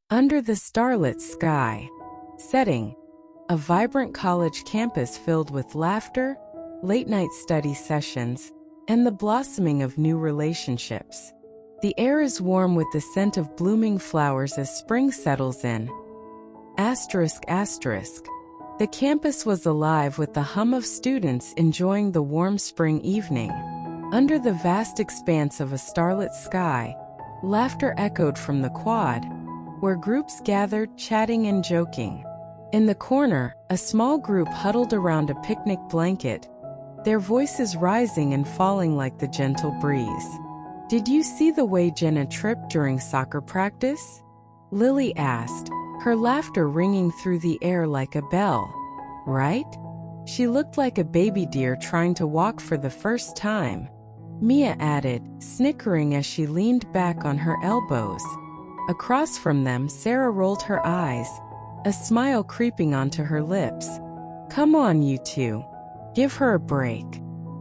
Under the starlit sky. Setting: a vibrant college campus filled with laughter, late-night study sessions, and the blossoming of new relationships. The air is warm with the scent of blooming flowers as spring settles in. Asterisk asterisk. The campus was alive with the hum of students enjoying the warm spring evening. Under the vast expanse of a starlit sky, laughter echoed from the quad, where groups gathered, chatting and joking. In the corner, a small group huddled around a picnic blanket, their voices rising and falling like the gentle breeze. "Did you see the way Jenna tripped during soccer practice?" Lily asked, her laughter ringing through the air like a bell. "Right? She looked like a baby deer trying to walk for the first time," Mia added, snickering as she leaned back on her elbows. Across from them, Sarah rolled her eyes, a smile creeping onto her lips. "Come on, you two. Give her a break.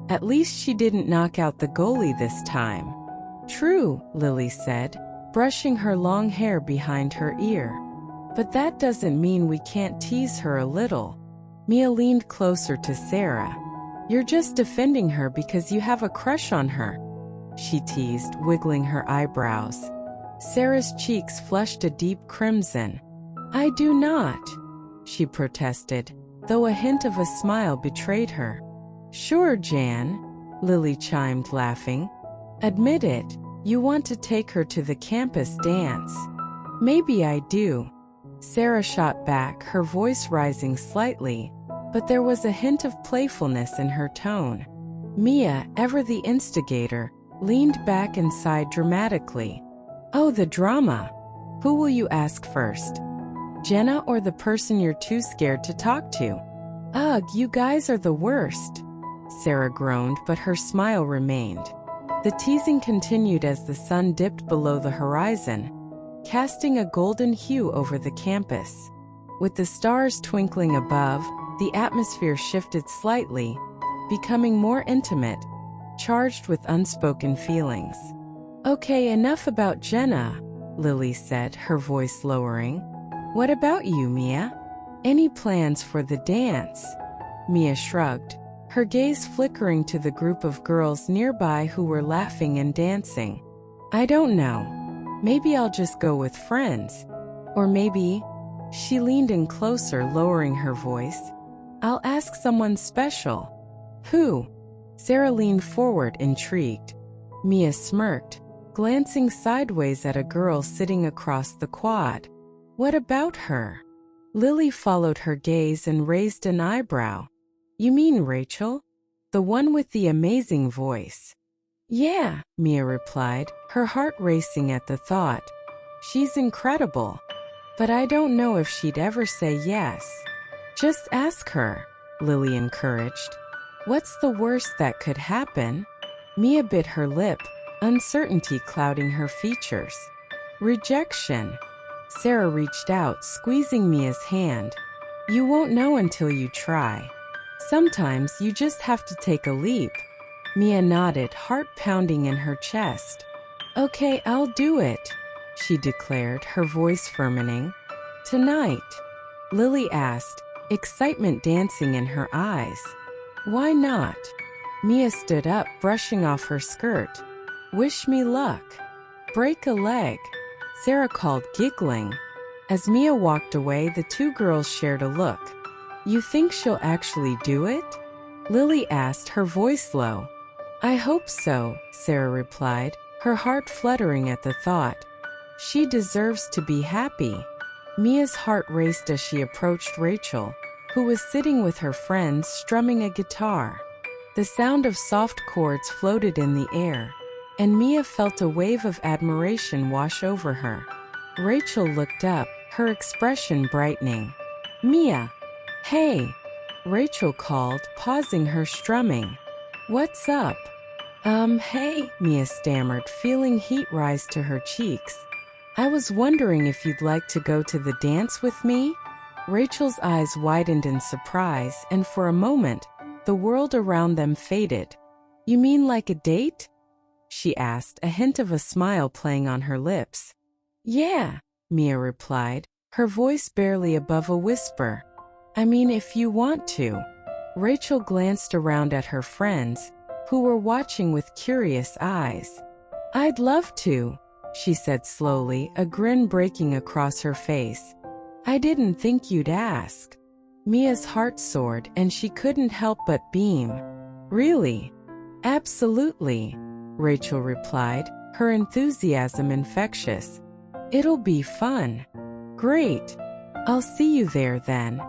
At least she didn't knock out the goalie this time." "True," Lily said, brushing her long hair behind her ear. "But that doesn't mean we can't tease her a little." Mia leaned closer to Sarah. "You're just defending her because you have a crush on her," she teased, wiggling her eyebrows. Sarah's cheeks flushed a deep crimson. "I do not," she protested, though a hint of a smile betrayed her. "Sure, Jan," Lily chimed, laughing. "Admit it, you want to take her to the campus dance." "Maybe I do," Sarah shot back, her voice rising slightly, but there was a hint of playfulness in her tone. Mia, ever the instigator, leaned back and sighed dramatically. "Oh, the drama. Who will you ask first? Jenna or the person you're too scared to talk to?" "Ugh, you guys are the worst," Sarah groaned, but her smile remained. The teasing continued as the sun dipped below the horizon, casting a golden hue over the campus. With the stars twinkling above, the atmosphere shifted slightly, becoming more intimate, charged with unspoken feelings. "Okay, enough about Jenna," Lily said, her voice lowering. "What about you, Mia? Any plans for the dance?" Mia shrugged, her gaze flickering to the group of girls nearby who were laughing and dancing. "I don't know. Maybe I'll just go with friends. Or maybe," she leaned in closer, lowering her voice, "I'll ask someone special." "Who?" Sarah leaned forward, intrigued. Mia smirked, glancing sideways at a girl sitting across the quad. "What about her?" Lily followed her gaze and raised an eyebrow. "You mean Rachel? The one with the amazing voice?" "Yeah," Mia replied, her heart racing at the thought. "She's incredible. But I don't know if she'd ever say yes." "Just ask her," Lily encouraged. "What's the worst that could happen?" Mia bit her lip, uncertainty clouding her features. "Rejection." Sarah reached out, squeezing Mia's hand. "You won't know until you try. Sometimes you just have to take a leap." Mia nodded, heart pounding in her chest. "Okay, I'll do it," she declared, her voice firming. "Tonight?" Lily asked, excitement dancing in her eyes. "Why not?" Mia stood up, brushing off her skirt. "Wish me luck." "Break a leg," Sarah called, giggling. As Mia walked away, the two girls shared a look. "You think she'll actually do it?" Lily asked, her voice low. "I hope so," Sarah replied, her heart fluttering at the thought. "She deserves to be happy." Mia's heart raced as she approached Rachel, who was sitting with her friends strumming a guitar. The sound of soft chords floated in the air, and Mia felt a wave of admiration wash over her. Rachel looked up, her expression brightening. "Mia!" "Hey!" Rachel called, pausing her strumming. "What's up?" Hey," Mia stammered, feeling heat rise to her cheeks. "I was wondering if you'd like to go to the dance with me?" Rachel's eyes widened in surprise, and for a moment, the world around them faded. "You mean like a date?" she asked, a hint of a smile playing on her lips. "Yeah," Mia replied, her voice barely above a whisper. I mean, if you want to. Rachel glanced around at her friends, who were watching with curious eyes. I'd love to, she said slowly, a grin breaking across her face. I didn't think you'd ask. Mia's heart soared and she couldn't help but beam. Really? Absolutely, Rachel replied, her enthusiasm infectious. It'll be fun. Great. I'll see you there then.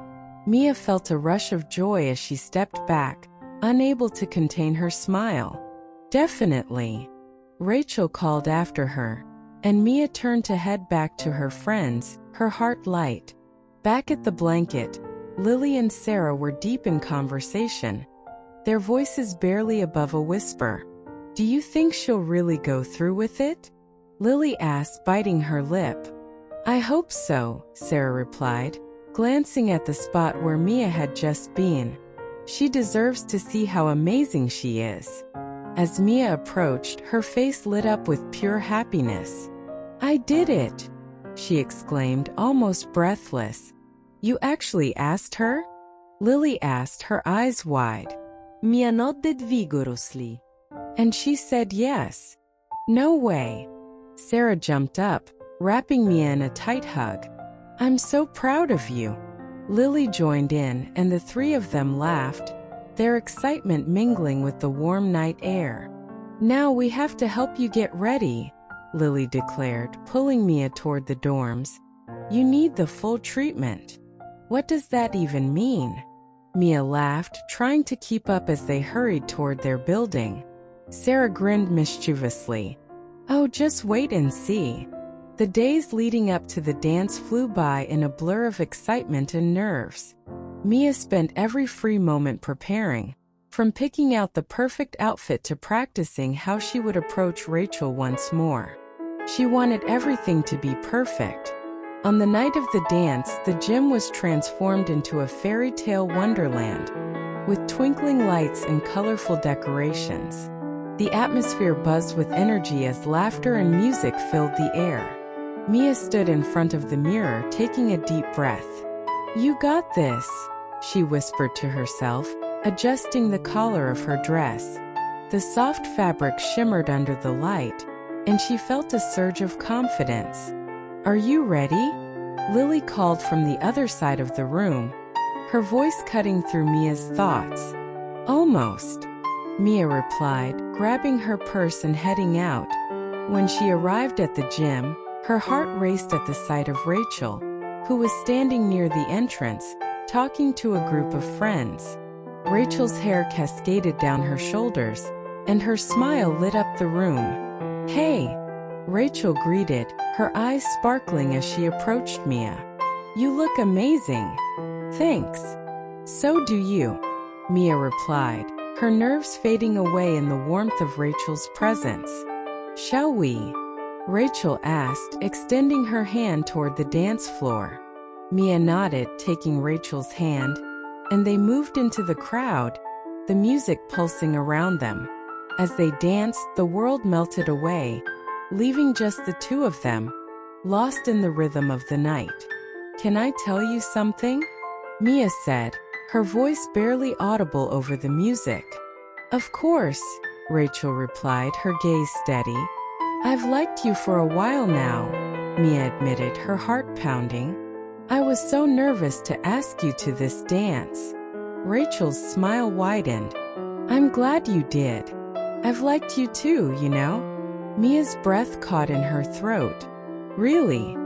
Mia felt a rush of joy as she stepped back, unable to contain her smile. Definitely. Rachel called after her, and Mia turned to head back to her friends, her heart light. Back at the blanket, Lily and Sarah were deep in conversation, their voices barely above a whisper. Do you think she'll really go through with it? Lily asked, biting her lip. I hope so, Sarah replied, glancing at the spot where Mia had just been. She deserves to see how amazing she is. As Mia approached, her face lit up with pure happiness. I did it, she exclaimed, almost breathless. You actually asked her? Lily asked, her eyes wide. Mia nodded vigorously. And she said yes. No way. Sarah jumped up, wrapping Mia in a tight hug. I'm so proud of you. Lily joined in, and the three of them laughed, their excitement mingling with the warm night air. Now we have to help you get ready, Lily declared, pulling Mia toward the dorms. You need the full treatment. What does that even mean? Mia laughed, trying to keep up as they hurried toward their building. Sarah grinned mischievously. Oh, just wait and see. The days leading up to the dance flew by in a blur of excitement and nerves. Mia spent every free moment preparing, from picking out the perfect outfit to practicing how she would approach Rachel once more. She wanted everything to be perfect. On the night of the dance, the gym was transformed into a fairy tale wonderland, with twinkling lights and colorful decorations. The atmosphere buzzed with energy as laughter and music filled the air. Mia stood in front of the mirror, taking a deep breath. You got this, she whispered to herself, adjusting the collar of her dress. The soft fabric shimmered under the light, and she felt a surge of confidence. Are you ready? Lily called from the other side of the room, her voice cutting through Mia's thoughts. Almost, Mia replied, grabbing her purse and heading out. When she arrived at the gym, her heart raced at the sight of Rachel, who was standing near the entrance, talking to a group of friends. Rachel's hair cascaded down her shoulders, and her smile lit up the room. Hey, Rachel greeted, her eyes sparkling as she approached Mia. You look amazing. Thanks. So do you, Mia replied, her nerves fading away in the warmth of Rachel's presence. Shall we? Rachel asked, extending her hand toward the dance floor. Mia nodded, taking Rachel's hand, and they moved into the crowd, the music pulsing around them. As they danced, the world melted away, leaving just the two of them, lost in the rhythm of the night. Can I tell you something? Mia said, her voice barely audible over the music. Of course, Rachel replied, her gaze steady. I've liked you for a while now, Mia admitted, her heart pounding. I was so nervous to ask you to this dance. Rachel's smile widened. I'm glad you did. I've liked you too, you know. Mia's breath caught in her throat. Really?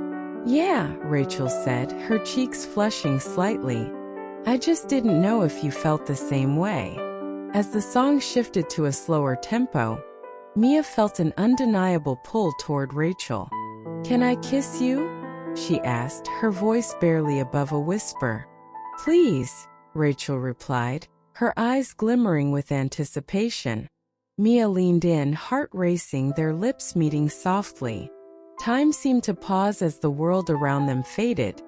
Yeah, Rachel said, her cheeks flushing slightly. I just didn't know if you felt the same way. As the song shifted to a slower tempo, Mia felt an undeniable pull toward Rachel. Can I kiss you? She asked, her voice barely above a whisper. Please, Rachel replied, her eyes glimmering with anticipation. Mia leaned in, heart racing, their lips meeting softly. Time seemed to pause as the world around them faded,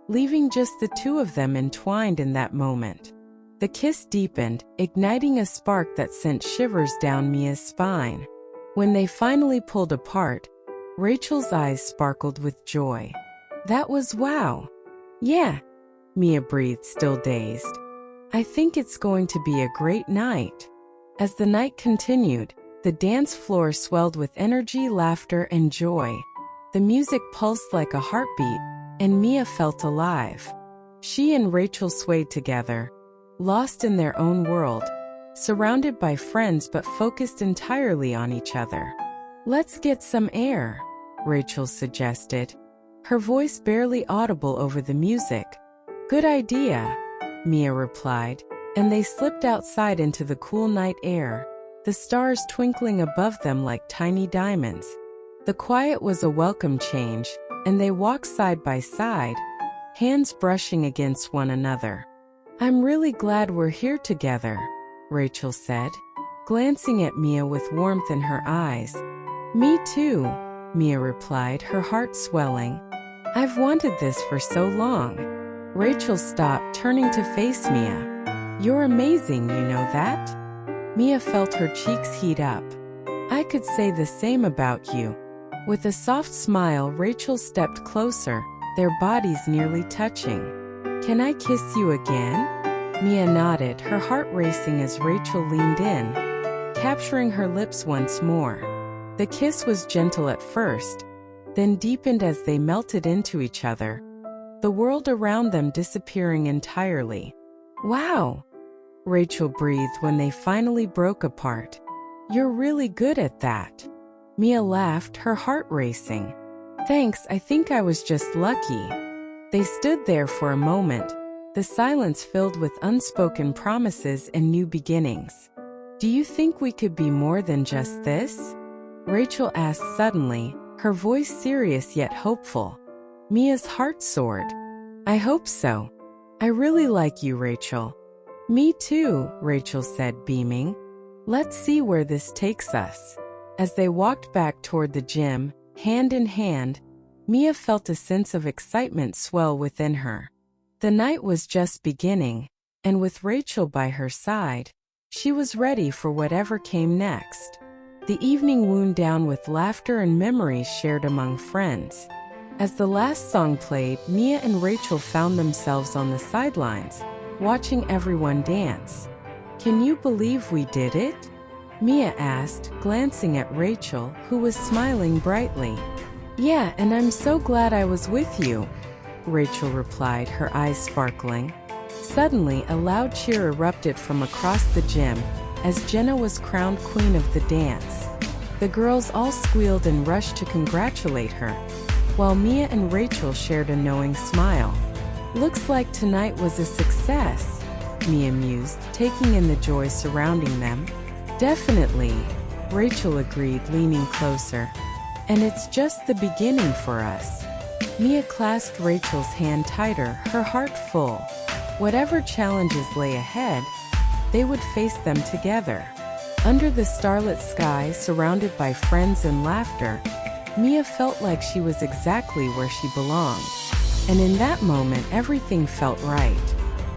leaving just the two of them entwined in that moment. The kiss deepened, igniting a spark that sent shivers down Mia's spine. When they finally pulled apart, Rachel's eyes sparkled with joy. That was wow. Yeah, Mia breathed, still dazed. I think it's going to be a great night. As the night continued, the dance floor swelled with energy, laughter, and joy. The music pulsed like a heartbeat, and Mia felt alive. She and Rachel swayed together, lost in their own world, surrounded by friends but focused entirely on each other. Let's get some air, Rachel suggested, her voice barely audible over the music. Good idea, Mia replied, and they slipped outside into the cool night air, the stars twinkling above them like tiny diamonds. The quiet was a welcome change, and they walked side by side, hands brushing against one another. I'm really glad we're here together, Rachel said, glancing at Mia with warmth in her eyes. Me too, Mia replied, her heart swelling. I've wanted this for so long. Rachel stopped, turning to face Mia. You're amazing, you know that? Mia felt her cheeks heat up. I could say the same about you. With a soft smile, Rachel stepped closer, their bodies nearly touching. Can I kiss you again? Mia nodded, her heart racing as Rachel leaned in, capturing her lips once more. The kiss was gentle at first, then deepened as they melted into each other, the world around them disappearing entirely. Wow! Rachel breathed when they finally broke apart. You're really good at that. Mia laughed, her heart racing. Thanks, I think I was just lucky. They stood there for a moment, the silence filled with unspoken promises and new beginnings. Do you think we could be more than just this? Rachel asked suddenly, her voice serious yet hopeful. Mia's heart soared. I hope so. I really like you, Rachel. Me too, Rachel said, beaming. Let's see where this takes us. As they walked back toward the gym, hand in hand, Mia felt a sense of excitement swell within her. The night was just beginning, and with Rachel by her side, she was ready for whatever came next. The evening wound down with laughter and memories shared among friends. As the last song played, Mia and Rachel found themselves on the sidelines, watching everyone dance. Can you believe we did it? Mia asked, glancing at Rachel, who was smiling brightly. Yeah, and I'm so glad I was with you, Rachel replied, her eyes sparkling. Suddenly, a loud cheer erupted from across the gym, as Jenna was crowned queen of the dance. The girls all squealed and rushed to congratulate her, while Mia and Rachel shared a knowing smile. Looks like tonight was a success, Mia mused, taking in the joy surrounding them. Definitely, Rachel agreed, leaning closer. And it's just the beginning for us. Mia clasped Rachel's hand tighter, her heart full. Whatever challenges lay ahead, they would face them together. Under the starlit sky, surrounded by friends and laughter, Mia felt like she was exactly where she belonged. And in that moment, everything felt right.